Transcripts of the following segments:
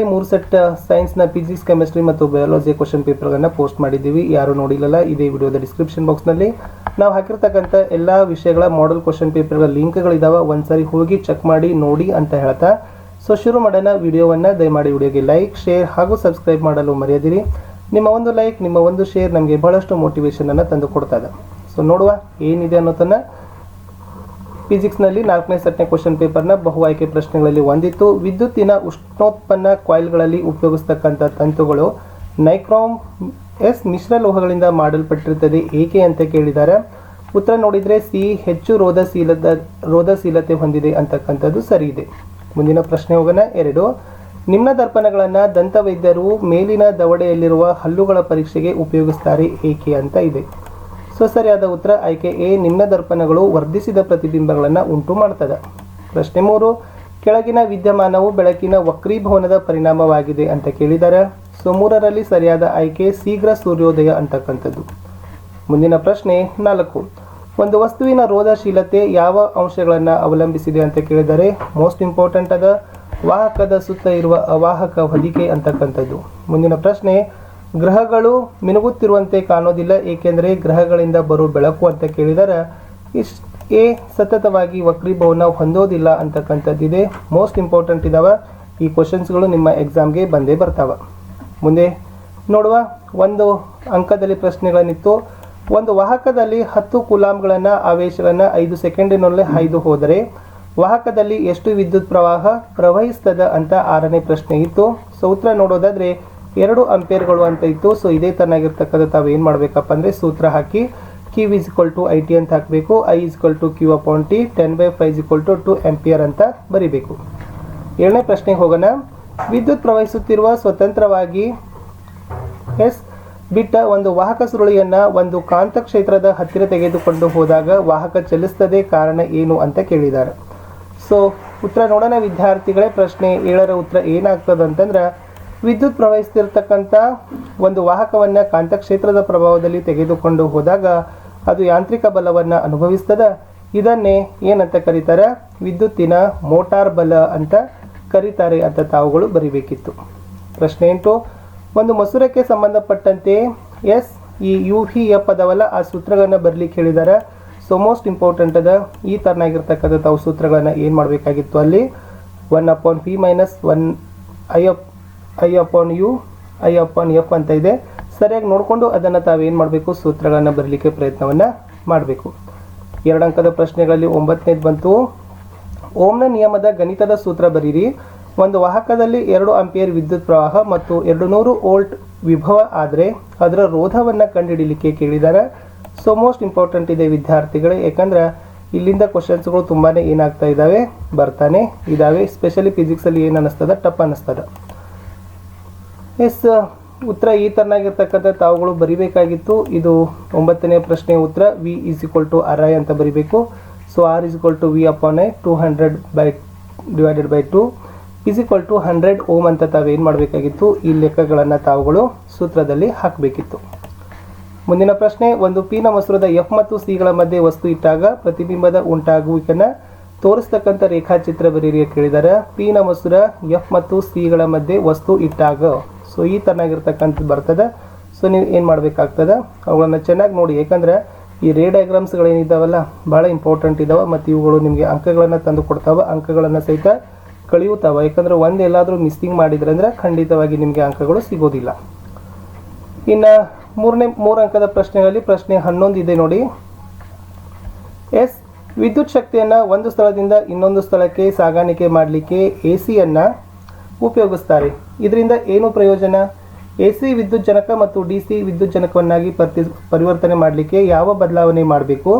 3 set ಸೈನ್ಸ್ನ physics chemistry ಮತ್ತು biology question ಪೇಪರ್ಗಳನ್ನು post ಮಾಡಿದ್ದೀವಿ. ಯಾರು ನೋಡಿಲ್ಲಲ್ಲ, ಇದೇ ವಿಡಿಯೋದ ಡಿಸ್ಕ್ರಿಪ್ಷನ್ ಬಾಕ್ಸ್ನಲ್ಲಿ ನಾವು ಹಾಕಿರ್ತಕ್ಕಂಥ ಎಲ್ಲ ವಿಷಯಗಳ ಮಾಡೆಲ್ ಕ್ವಶನ್ ಪೇಪರ್ಗಳ ಲಿಂಕ್ಗಳಿದಾವೆ. ಒಂದ್ಸರಿ ಹೋಗಿ ಚೆಕ್ ಮಾಡಿ ನೋಡಿ ಅಂತ ಹೇಳ್ತಾ ಸೊ ಶುರು ಮಾಡೋಣ ವಿಡಿಯೋವನ್ನು. ದಯಮಾಡಿ ವಿಡಿಯೋಗೆ ಲೈಕ್, ಶೇರ್ ಹಾಗೂ ಸಬ್ಸ್ಕ್ರೈಬ್ ಮಾಡಲು ಮರೆಯದಿರಿ. ನಿಮ್ಮ ಒಂದು ಲೈಕ್, ನಿಮ್ಮ ಒಂದು ಶೇರ್ ನಮಗೆ ಬಹಳಷ್ಟು ಮೋಟಿವೇಶನನ್ನು ತಂದು ಕೊಡ್ತದೆ. ಸೊ ನೋಡುವ ಏನಿದೆ ಅನ್ನೋದನ್ನು. ಫಿಸಿಕ್ಸ್ನಲ್ಲಿ 4ನೇ ಸೆಟ್ನ ಕ್ವಶನ್ ಪೇಪರ್ನ ಬಹು ಆಯ್ಕೆ ಪ್ರಶ್ನೆಗಳಲ್ಲಿ ಒಂದಿತ್ತು. ವಿದ್ಯುತ್ತಿನ ಉಷ್ಣೋತ್ಪನ್ನ ಕಾಯಿಲ್ಗಳಲ್ಲಿ ಉಪಯೋಗಿಸ್ತಕ್ಕಂಥ ತಂತುಗಳು ನೈಕ್ರೋಮ್ ಮಿಶ್ರ ಲೋಹಗಳಿಂದ ಮಾಡಲ್ಪಟ್ಟಿರುತ್ತದೆ ಏಕೆ ಅಂತ ಕೇಳಿದ್ದಾರೆ. ಉತ್ತರ ನೋಡಿದರೆ ಸಿ, ಹೆಚ್ಚು ರೋಧಶೀಲತೆ ಹೊಂದಿದೆ ಅಂತಕ್ಕಂಥದ್ದು ಸರಿ ಇದೆ. ಮುಂದಿನ ಪ್ರಶ್ನೆ ಹೋಗೋಣ. 2. ನಿಮ್ನ ದರ್ಪಣಗಳನ್ನು ದಂತವೈದ್ಯರು ಮೇಲಿನ ದವಡೆಯಲ್ಲಿರುವ ಹಲ್ಲುಗಳ ಪರೀಕ್ಷೆಗೆ ಉಪಯೋಗಿಸ್ತಾರೆ ಏಕೆ ಅಂತ ಇದೆ. ಸೊ ಸರಿಯಾದ ಉತ್ತರ ಆಯ್ಕೆ ಎ, ನಿಮ್ನ ದರ್ಪಣಗಳು ವರ್ಧಿಸಿದ ಪ್ರತಿಬಿಂಬಗಳನ್ನು ಉಂಟು ಮಾಡ್ತದೆ. ಪ್ರಶ್ನೆ 3. ಕೆಳಗಿನ ವಿದ್ಯಮಾನವು ಬೆಳಕಿನ ವಕ್ರೀಭವನದ ಪರಿಣಾಮವಾಗಿದೆ ಅಂತ ಕೇಳಿದ್ದಾರೆ. ಸೊ 3ರಲ್ಲಿ ಸರಿಯಾದ ಆಯ್ಕೆ ಶೀಘ್ರ ಸೂರ್ಯೋದಯ ಅಂತಕ್ಕಂಥದ್ದು. ಮುಂದಿನ ಪ್ರಶ್ನೆ 4. ಒಂದು ವಸ್ತುವಿನ ರೋಧಶೀಲತೆ ಯಾವ ಅಂಶಗಳನ್ನು ಅವಲಂಬಿಸಿದೆ ಅಂತ ಕೇಳಿದರೆ ಮೋಸ್ಟ್ ಇಂಪಾರ್ಟೆಂಟ್ ಅದ ವಾಹಕದ ಸುತ್ತ ಇರುವ ಅವಾಹಕ ಹೊದಿಕೆ ಅಂತಕ್ಕಂಥದ್ದು. ಮುಂದಿನ ಪ್ರಶ್ನೆ, ಗ್ರಹಗಳು ಮಿನುಗುತ್ತಿರುವಂತೆ ಕಾಣೋದಿಲ್ಲ ಏಕೆಂದರೆ ಗ್ರಹಗಳಿಂದ ಬರೋ ಬೆಳಕು ಅಂತ ಕೇಳಿದರೆ ಎ, ಸತತವಾಗಿ ವಕ್ರೀಭವನ ಹೊಂದೋದಿಲ್ಲ ಅಂತಕ್ಕಂಥದ್ದಿದೆ. ಮೋಸ್ಟ್ ಇಂಪಾರ್ಟೆಂಟ್ ಇದಾವೆ. ಈ ಕ್ವಶನ್ಸ್ಗಳು ನಿಮ್ಮ ಎಕ್ಸಾಮ್ಗೆ ಬಂದೇ ಬರ್ತಾವೆ. ಮುಂದೆ ನೋಡುವ ಒಂದು ಅಂಕದಲ್ಲಿ ಪ್ರಶ್ನೆಗಳನ್ನಿತ್ತು. ಒಂದು ವಾಹಕದಲ್ಲಿ 10 ಕೂಲಾಂಬ್ಗಳನ್ನು ಆವೇಶಗಳನ್ನು 5 ಸೆಕೆಂಡಿನಲ್ಲೇ ಹಾಯ್ದು ಹೋದರೆ ವಾಹಕದಲ್ಲಿ ಎಷ್ಟು ವಿದ್ಯುತ್ ಪ್ರವಾಹ ಪ್ರವಹಿಸ್ತದ ಅಂತ 6ನೇ ಪ್ರಶ್ನೆ ಇತ್ತು. ಸೊ ಉತ್ತರ ನೋಡೋದಾದರೆ 2 ಆಂಪಿಯರ್ಗಳು ಅಂತ ಇತ್ತು. ಸೊ ಇದೇ ತರನಾಗಿರ್ತಕ್ಕಂಥ ತಾವು ಏನು ಮಾಡಬೇಕಪ್ಪ ಅಂದರೆ ಸೂತ್ರ ಹಾಕಿ Q = IT ಅಂತ ಹಾಕಬೇಕು. I = Q/T, 10/5 = 2 ಆಂಪಿಯರ್ ಅಂತ ಬರಿಬೇಕು. 7ನೇ ಪ್ರಶ್ನೆಗೆ ಹೋಗೋಣ. ವಿದ್ಯುತ್ ಪ್ರವಹಿಸುತ್ತಿರುವ ಸ್ವತಂತ್ರವಾಗಿ ಎಸ್ ಬಿಟ್ಟ ಒಂದು ವಾಹಕ ಸುರುಳಿಯನ್ನು ಒಂದು ಕಾಂತಕ್ಷೇತ್ರದ ಹತ್ತಿರ ತೆಗೆದುಕೊಂಡು ಹೋದಾಗ ವಾಹಕ ಚಲಿಸ್ತದೆ, ಕಾರಣ ಏನು ಅಂತ ಕೇಳಿದ್ದಾರೆ. ಸೊ ಉತ್ತರ ನೋಡೋಣ ವಿದ್ಯಾರ್ಥಿಗಳೇ. ಪ್ರಶ್ನೆ 7ರ ಉತ್ತರ ಏನಾಗ್ತದೆ ಅಂತಂದ್ರೆ, ವಿದ್ಯುತ್ ಪ್ರವಹಿಸ್ತಿರ್ತಕ್ಕಂಥ ಒಂದು ವಾಹಕವನ್ನು ಕಾಂತಕ್ಷೇತ್ರದ ಪ್ರಭಾವದಲ್ಲಿ ತೆಗೆದುಕೊಂಡು ಹೋದಾಗ ಅದು ಯಾಂತ್ರಿಕ ಬಲವನ್ನು ಅನುಭವಿಸ್ತದೆ. ಇದನ್ನೇ ಏನಂತ ಕರೀತಾರೆ? ವಿದ್ಯುತ್ತಿನ ಮೋಟಾರ್ ಬಲ ಅಂತ ಕರೀತಾರೆ ಅಂತ ತಾವುಗಳು ಬರಿಬೇಕಿತ್ತು. ಪ್ರಶ್ನೆ 8. ಒಂದು ಮಸೂರಕ್ಕೆ ಸಂಬಂಧಪಟ್ಟಂತೆ ಎಸ್ ಈ UV ಪದವಲ್ಲ ಆ ಸೂತ್ರಗಳನ್ನು ಬರಲಿಕ್ಕೆ ಹೇಳಿದ್ದಾರೆ. ಸೊ ಮೋಸ್ಟ್ ಇಂಪಾರ್ಟೆಂಟ್ ಅದ ಈ ಥರನಾಗಿರ್ತಕ್ಕಂಥ ತಾವು ಸೂತ್ರಗಳನ್ನು ಏನು ಮಾಡಬೇಕಾಗಿತ್ತು ಅಲ್ಲಿ 1/P - 1 I/U I/F ಅಂತ ಇದೆ. ಸರಿಯಾಗಿ ನೋಡಿಕೊಂಡು ಅದನ್ನು ತಾವೇನು ಮಾಡಬೇಕು, ಸೂತ್ರಗಳನ್ನು ಬರಲಿಕ್ಕೆ ಪ್ರಯತ್ನವನ್ನು ಮಾಡಬೇಕು. 2 ಅಂಕದ ಪ್ರಶ್ನೆಗಳಲ್ಲಿ 9ನೇದು ಬಂತು. ಓಮ್ನ ನಿಯಮದ ಗಣಿತದ ಸೂತ್ರ ಬರೀರಿ. ಒಂದು ವಾಹಕದಲ್ಲಿ 2 ಆಂಪಿಯರ್ ವಿದ್ಯುತ್ ಪ್ರವಾಹ ಮತ್ತು 200 ವೋಲ್ಟ್ ವಿಭವ ಆದರೆ ಅದರ ರೋಧವನ್ನು ಕಂಡುಹಿಡಲಿಕ್ಕೆ ಕೇಳಿದ್ದಾರೆ. ಸೊ ಮೋಸ್ಟ್ ಇಂಪಾರ್ಟೆಂಟ್ ಇದೆ ವಿದ್ಯಾರ್ಥಿಗಳೇ, ಯಾಕಂದ್ರೆ ಇಲ್ಲಿಂದ ಕ್ವಶನ್ಸ್ಗಳು ತುಂಬಾ ಏನಾಗ್ತಾ ಇದ್ದಾವೆ, ಬರ್ತಾನೆ ಇದ್ದಾವೆ. ಸ್ಪೆಷಲಿ ಫಿಸಿಕ್ಸಲ್ಲಿ ಏನು ಅನ್ನಿಸ್ತದೆ, ಟಫ್ ಅನ್ನಿಸ್ತದೆ. ಎಸ್ ಉತ್ತರ ಈ ಥರನಾಗಿರ್ತಕ್ಕಂಥ ತಾವುಗಳು ಬರಿಬೇಕಾಗಿತ್ತು. ಇದು 9ನೇ ಪ್ರಶ್ನೆಯ ಉತ್ತರ V = RI ಅಂತ ಬರಿಬೇಕು. ಸೊ R = V/I 200/2 = 100 ಓಮ್ ಅಂತ ತಾವೇನು ಮಾಡಬೇಕಾಗಿತ್ತು, ಈ ಲೆಕ್ಕಗಳನ್ನು ತಾವುಗಳು ಸೂತ್ರದಲ್ಲಿ ಹಾಕಬೇಕಿತ್ತು. ಮುಂದಿನ ಪ್ರಶ್ನೆ, ಒಂದು P-ನ ಮಸೂರದ F ಮತ್ತು C-ಗಳ ಮಧ್ಯೆ ವಸ್ತು ಇಟ್ಟಾಗ ಪ್ರತಿಬಿಂಬದ ಉಂಟಾಗುವಿಕೆಯನ್ನು ತೋರಿಸ್ತಕ್ಕಂಥ ರೇಖಾಚಿತ್ರ ಬರೀರಿ ಕೇಳಿದ್ದಾರೆ. P-ನ ಮಸೂರ F ಮತ್ತು C-ಗಳ ಮಧ್ಯೆ ವಸ್ತು ಇಟ್ಟಾಗ ಸೊ ಈ ಥರನಾಗಿರ್ತಕ್ಕಂಥದ್ದು ಬರ್ತದೆ. ಸೊ ನೀವು ಏನು ಮಾಡಬೇಕಾಗ್ತದೆ, ಅವುಗಳನ್ನು ಚೆನ್ನಾಗಿ ನೋಡಿ. ಯಾಕಂದರೆ ಈ ರೇ ಡಯಾಗ್ರಾಮ್ಸ್ಗಳೇನಿದ್ದಾವಲ್ಲ ಭಾಳ ಇಂಪಾರ್ಟೆಂಟ್ ಇದ್ದಾವೆ ಮತ್ತು ಇವುಗಳು ನಿಮಗೆ ಅಂಕಗಳನ್ನು ತಂದು ಕೊಡ್ತಾವೆ, ಅಂಕಗಳನ್ನು ಸಹಿತ ಕಳೆಯುತ್ತಾವೆ. ಯಾಕಂದರೆ ಒಂದೆಲ್ಲಾದರೂ ಮಿಸ್ಸಿಂಗ್ ಮಾಡಿದ್ರೆ ಅಂದರೆ ಖಂಡಿತವಾಗಿ ನಿಮಗೆ ಅಂಕಗಳು ಸಿಗೋದಿಲ್ಲ. ಇನ್ನು 3 ಅಂಕದ ಪ್ರಶ್ನೆಗಳಲ್ಲಿ ಪ್ರಶ್ನೆ 11 ಇದೆ ನೋಡಿ. ಎಸ್ ವಿದ್ಯುತ್ ಶಕ್ತಿಯನ್ನು ಒಂದು ಸ್ಥಳದಿಂದ ಇನ್ನೊಂದು ಸ್ಥಳಕ್ಕೆ ಸಾಗಾಣಿಕೆ ಮಾಡಲಿಕ್ಕೆ AC-ಯನ್ನು ಉಪಯೋಗಿಸ್ತಾರೆ. ಇದರಿಂದ ಏನು ಪ್ರಯೋಜನ? AC ವಿದ್ಯುತ್ ಜನಕ ಮತ್ತು DC ವಿದ್ಯುತ್ ಜನಕವನ್ನಾಗಿ ಪರಿವರ್ತನೆ ಮಾಡಲಿಕ್ಕೆ ಯಾವ ಬದಲಾವಣೆ ಮಾಡಬೇಕು?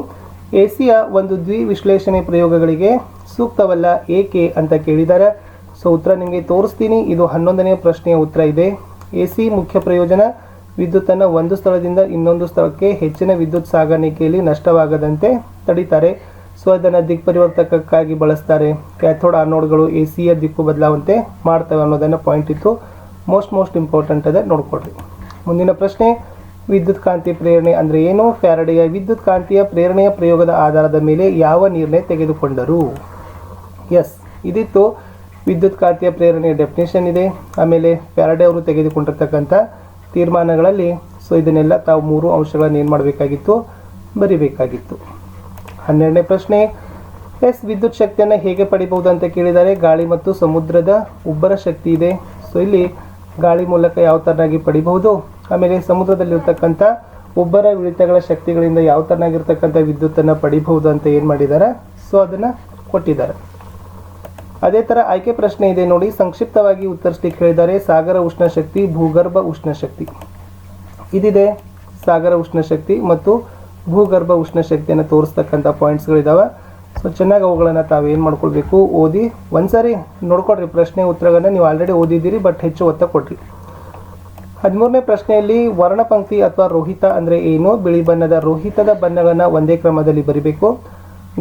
AC-ಯ ಒಂದು ದ್ವಿವಿಶ್ಲೇಷಣೆ ಪ್ರಯೋಗಗಳಿಗೆ ಸೂಕ್ತವಲ್ಲ ಏಕೆ ಅಂತ ಕೇಳಿದ್ದಾರೆ. ಸೊ ಉತ್ತರ ನಿಮಗೆ ತೋರಿಸ್ತೀನಿ. ಇದು 11ನೇ ಪ್ರಶ್ನೆಯ ಉತ್ತರ ಇದೆ. AC ಮುಖ್ಯ ಪ್ರಯೋಜನ ವಿದ್ಯುತ್ತನ್ನು ಒಂದು ಸ್ಥಳದಿಂದ ಇನ್ನೊಂದು ಸ್ಥಳಕ್ಕೆ ಹೆಚ್ಚಿನ ವಿದ್ಯುತ್ ಸಾಗಾಣಿಕೆಯಲ್ಲಿ ನಷ್ಟವಾಗದಂತೆ ತಡೀತಾರೆ. ಸೊ ಅದನ್ನು ದಿಕ್ಪರಿವರ್ತಕಕ್ಕಾಗಿ ಬಳಸ್ತಾರೆ. ಕ್ಯಾಥೋಡ್ ಆನೋಡ್ಗಳು AC-ಯ ದಿಕ್ಕು ಬದಲಾವಂತೆ ಮಾಡ್ತವೆ ಅನ್ನೋದನ್ನು ಪಾಯಿಂಟ್ ಇತ್ತು. ಮೋಸ್ಟ್ ಇಂಪಾರ್ಟೆಂಟ್ ಅದ ನೋಡ್ಕೊಳ್ರಿ. ಮುಂದಿನ ಪ್ರಶ್ನೆ, ವಿದ್ಯುತ್ ಕಾಂತಿ ಪ್ರೇರಣೆ ಅಂದರೆ ಏನು? ಫ್ಯಾರಡೆಯ ವಿದ್ಯುತ್ ಕಾಂತೀಯ ಪ್ರೇರಣೆಯ ಪ್ರಯೋಗದ ಆಧಾರದ ಮೇಲೆ ಯಾವ ನಿರ್ಣಯ ತೆಗೆದುಕೊಂಡರು? ಎಸ್ ಇದಿತ್ತು. ವಿದ್ಯುತ್ ಕಾಂತೀಯ ಪ್ರೇರಣೆಯ ಡೆಫಿನೇಷನ್ ಇದೆ. ಆಮೇಲೆ ಫ್ಯಾರಡೆ ಅವರು ತೆಗೆದುಕೊಂಡಿರ್ತಕ್ಕಂಥ ತೀರ್ಮಾನಗಳಲ್ಲಿ ಸೊ ಇದನ್ನೆಲ್ಲ ತಾವು 3 ಅಂಶಗಳನ್ನು ಏನು ಮಾಡಬೇಕಾಗಿತ್ತು, ಬರಿಬೇಕಾಗಿತ್ತು. 12ನೇ ಪ್ರಶ್ನೆ, ಎಸ್ ವಿದ್ಯುತ್ ಶಕ್ತಿಯನ್ನು ಹೇಗೆ ಪಡಿಬಹುದು ಅಂತ ಕೇಳಿದ್ದಾರೆ. ಗಾಳಿ ಮತ್ತು ಸಮುದ್ರದ ಉಬ್ಬರ ಶಕ್ತಿ ಇದೆ. ಸೊ ಇಲ್ಲಿ ಗಾಳಿ ಮೂಲಕ ಯಾವ ಥರನಾಗಿ ಪಡಿಬಹುದು, ಆಮೇಲೆ ಸಮುದ್ರದಲ್ಲಿರ್ತಕ್ಕಂಥ ಉಬ್ಬರ ಇಳಿತಗಳ ಶಕ್ತಿಗಳಿಂದ ಯಾವ ಥರನಾಗಿರ್ತಕ್ಕಂಥ ವಿದ್ಯುತ್ತನ್ನು ಪಡಿಬಹುದು ಅಂತ ಏನು ಮಾಡಿದ್ದಾರೆ, ಸೊ ಅದನ್ನು ಕೊಟ್ಟಿದ್ದಾರೆ. ಅದೇ ಥರ ಆಯ್ಕೆ ಪ್ರಶ್ನೆ ಇದೆ ನೋಡಿ, ಸಂಕ್ಷಿಪ್ತವಾಗಿ ಉತ್ತರಿಸಲಿಕ್ಕೆ ಹೇಳಿದ್ದಾರೆ. ಸಾಗರ ಉಷ್ಣ ಶಕ್ತಿ, ಭೂಗರ್ಭ ಉಷ್ಣ ಶಕ್ತಿ ಇದಿದೆ. ಸಾಗರ ಉಷ್ಣ ಶಕ್ತಿ ಮತ್ತು ಭೂಗರ್ಭ ಉಷ್ಣ ಶಕ್ತಿಯನ್ನು ತೋರಿಸ್ತಕ್ಕಂಥ ಪಾಯಿಂಟ್ಸ್ಗಳಿದ್ದಾವೆ. ಸೊ ಚೆನ್ನಾಗಿ ಅವುಗಳನ್ನು ತಾವೇನು ಮಾಡ್ಕೊಳ್ಬೇಕು, ಓದಿ ಒಂದ್ಸರಿ ನೋಡ್ಕೊಡ್ರಿ. ಪ್ರಶ್ನೆ ಉತ್ತರಗಳನ್ನು ನೀವು ಆಲ್ರೆಡಿ ಓದಿದ್ದೀರಿ, ಬಟ್ ಹೆಚ್ಚು ಒತ್ತ ಕೊಡ್ರಿ. 13ನೇ ಪ್ರಶ್ನೆಯಲ್ಲಿ ವರ್ಣಪಂಕ್ತಿ ಅಥವಾ ರೋಹಿತ ಅಂದರೆ ಏನು, ಬಿಳಿ ಬಣ್ಣದ ರೋಹಿತದ ಬಣ್ಣಗಳನ್ನು ಒಂದೇ ಕ್ರಮದಲ್ಲಿ ಬರಿಬೇಕು.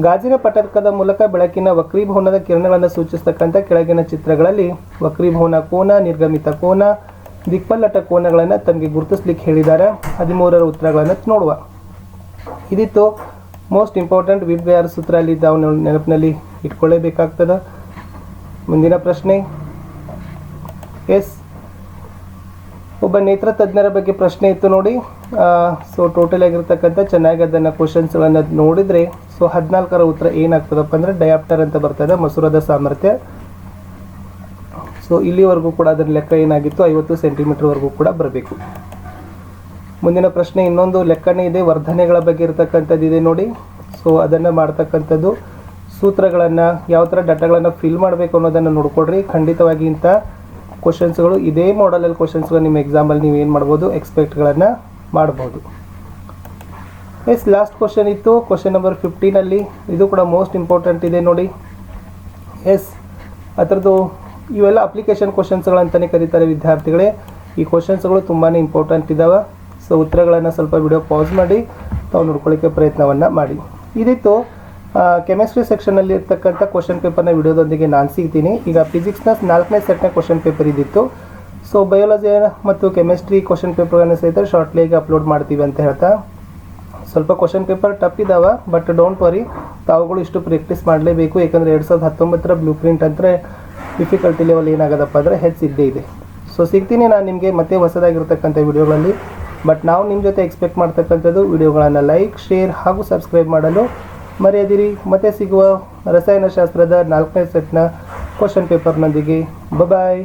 ಗಾಜಿನ ಪಟಕದ ಮೂಲಕ ಬೆಳಕಿನ ವಕ್ರೀಭವನದ ಕಿರಣಗಳನ್ನು ಸೂಚಿಸ್ತಕ್ಕಂಥ ಕೆಳಗಿನ ಚಿತ್ರಗಳಲ್ಲಿ ವಕ್ರೀಭವನ ಕೋನ, ನಿರ್ಗಮಿತ ಕೋನ, ದಿಕ್ಪಲ್ಲಟ ಕೋನಗಳನ್ನು ತಮಗೆ ಗುರುತಿಸ್ಲಿಕ್ಕೆ ಹೇಳಿದ್ದಾರೆ. 13ರ ಉತ್ತರಗಳನ್ನು ನೋಡುವ. ಇದಿತ್ತು ಮೋಸ್ಟ್ ಇಂಪಾರ್ಟೆಂಟ್ ವಿಬ್ಗಯಾರ್ ಸೂತ್ರ. ಅಲ್ಲಿ ತಾವು ನೆನಪಿನಲ್ಲಿ ಇಟ್ಕೊಳ್ಳೇಬೇಕಾಗ್ತದೆ. ಮುಂದಿನ ಪ್ರಶ್ನೆ, ಎಸ್ ಒಬ್ಬ ನೇತ್ರ ತಜ್ಞರ ಬಗ್ಗೆ ಪ್ರಶ್ನೆ ಇತ್ತು ನೋಡಿ. ಸೊ ಟೋಟಲ್ ಆಗಿರ್ತಕ್ಕಂಥ ಚೆನ್ನಾಗಿ ಅದನ್ನು ಕ್ವಶನ್ಸ್ಗಳನ್ನು ನೋಡಿದರೆ ಸೊ 14ರ ಉತ್ತರ ಏನಾಗ್ತದಪ್ಪ ಅಂದರೆ ಡಯಾಪ್ಟರ್ ಅಂತ ಬರ್ತದೆ, ಮಸೂರದ ಸಾಮರ್ಥ್ಯ. ಸೊ ಇಲ್ಲಿವರೆಗೂ ಕೂಡ ಅದರ ಲೆಕ್ಕ ಏನಾಗಿತ್ತು, 50 ಸೆಂಟಿಮೀಟರ್ವರೆಗೂ ಕೂಡ ಬರಬೇಕು. ಮುಂದಿನ ಪ್ರಶ್ನೆ ಇನ್ನೊಂದು ಲೆಕ್ಕನೇ ಇದೆ, ವರ್ಧನೆಗಳ ಬಗ್ಗೆ ಇರತಕ್ಕಂಥದ್ದು ಇದೆ ನೋಡಿ. ಸೊ ಅದನ್ನು ಮಾಡ್ತಕ್ಕಂಥದ್ದು ಸೂತ್ರಗಳನ್ನು ಯಾವ ಥರ ಡಾಟಾಗಳನ್ನು ಫಿಲ್ ಮಾಡಬೇಕು ಅನ್ನೋದನ್ನು ನೋಡ್ಕೊಡ್ರಿ. ಖಂಡಿತವಾಗಿ ಇಂಥ ಕ್ವಶನ್ಸ್ಗಳು ಇದೇ ಮಾಡಲಲ್ಲಿ ಕ್ವಶನ್ಸ್ಗಳು ನಿಮ್ಮ ಎಕ್ಸಾಮಲ್ಲಿ ನೀವು ಏನು ಮಾಡ್ಬೋದು, ಎಕ್ಸ್ಪೆಕ್ಟ್ಗಳನ್ನು ಮಾಡ್ಬೋದು. ಎಸ್ ಲಾಸ್ಟ್ ಕ್ವಶನ್ ಇತ್ತು, ಕ್ವಶನ್ ನಂಬರ್ 15ಅಲ್ಲಿ. ಇದು ಕೂಡ ಮೋಸ್ಟ್ ಇಂಪಾರ್ಟೆಂಟ್ ಇದೆ ನೋಡಿ. ಎಸ್ ಅದರದ್ದು ಇವೆಲ್ಲ ಅಪ್ಲಿಕೇಶನ್ ಕ್ವಶನ್ಸ್ಗಳಂತಲೇ ಕರೀತಾರೆ ವಿದ್ಯಾರ್ಥಿಗಳೇ. ಈ ಕ್ವಶನ್ಸ್ಗಳು ತುಂಬಾ ಇಂಪಾರ್ಟೆಂಟ್ ಇದ್ದಾವೆ. ಸೊ ಉತ್ತರಗಳನ್ನು ಸ್ವಲ್ಪ ವಿಡಿಯೋ ಪಾಸ್ ಮಾಡಿ ತಾವು ನೋಡ್ಕೊಳ್ಳಿಕ್ಕೆ ಪ್ರಯತ್ನವನ್ನು ಮಾಡಿ. ಇದಿತ್ತು ಕೆಮಿಸ್ಟ್ರಿ ಸೆಕ್ಷನಲ್ಲಿ ಇರ್ತಕ್ಕಂಥ ಕ್ವಶನ್ ಪೇಪರ್ನ ವಿಡಿಯೋದೊಂದಿಗೆ ನಾನು ಸಿಗ್ತೀನಿ. ಈಗ ಫಿಸಿಕ್ಸ್ನ 4ನೇ ಸೆಟ್ನ ಕ್ವಶನ್ ಪೇಪರ್ ಇದ್ದಿತ್ತು. ಸೊ ಬಯೋಲಜಿ ಮತ್ತು ಕೆಮಿಸ್ಟ್ರಿ ಕ್ವಶನ್ ಪೇಪರ್ಗಳನ್ನು ಸಹಿತ ಶಾರ್ಟ್ಲಿಗೆ ಅಪ್ಲೋಡ್ ಮಾಡ್ತೀವಿ ಅಂತ ಹೇಳ್ತಾ, ಸ್ವಲ್ಪ ಕ್ವಶನ್ ಪೇಪರ್ ಟಫ್ ಇದ್ದಾವೆ, ಬಟ್ ಡೋಂಟ್ ವರಿ, ತಾವುಗಳು ಇಷ್ಟು ಪ್ರಾಕ್ಟೀಸ್ ಮಾಡಲೇಬೇಕು. ಯಾಕಂದರೆ 2019ರ ಬ್ಲೂ ಪ್ರಿಂಟ್ ಅಂದರೆ ಡಿಫಿಕಲ್ಟಿ ಲೆವೆಲ್ ಏನಾಗೋದಪ್ಪ ಅಂದರೆ ಹೆಚ್ಚಿದ್ದೇ ಇದೆ. ಸೊ ಸಿಗ್ತೀನಿ ನಾನು ನಿಮಗೆ ಮತ್ತೆ ಹೊಸದಾಗಿರ್ತಕ್ಕಂಥ ವಿಡಿಯೋಗಳಲ್ಲಿ. ಬಟ್ ನಾವು ನಿಮ್ಮ ಜೊತೆ ಎಕ್ಸ್ಪೆಕ್ಟ್ ಮಾಡ್ತಕ್ಕಂಥದ್ದು ವಿಡಿಯೋಗಳನ್ನು ಲೈಕ್, ಶೇರ್ ಹಾಗೂ ಸಬ್ಸ್ಕ್ರೈಬ್ ಮಾಡಲು ಮರೆಯದಿರಿ. ಮತ್ತೆ ಸಿಗುವ ರಸಾಯನಶಾಸ್ತ್ರದ 4ನೇ ಸೆಟ್ನ ಕ್ವಶನ್ ಪೇಪರ್ನೊಂದಿಗೆ. ಬಾಯ್.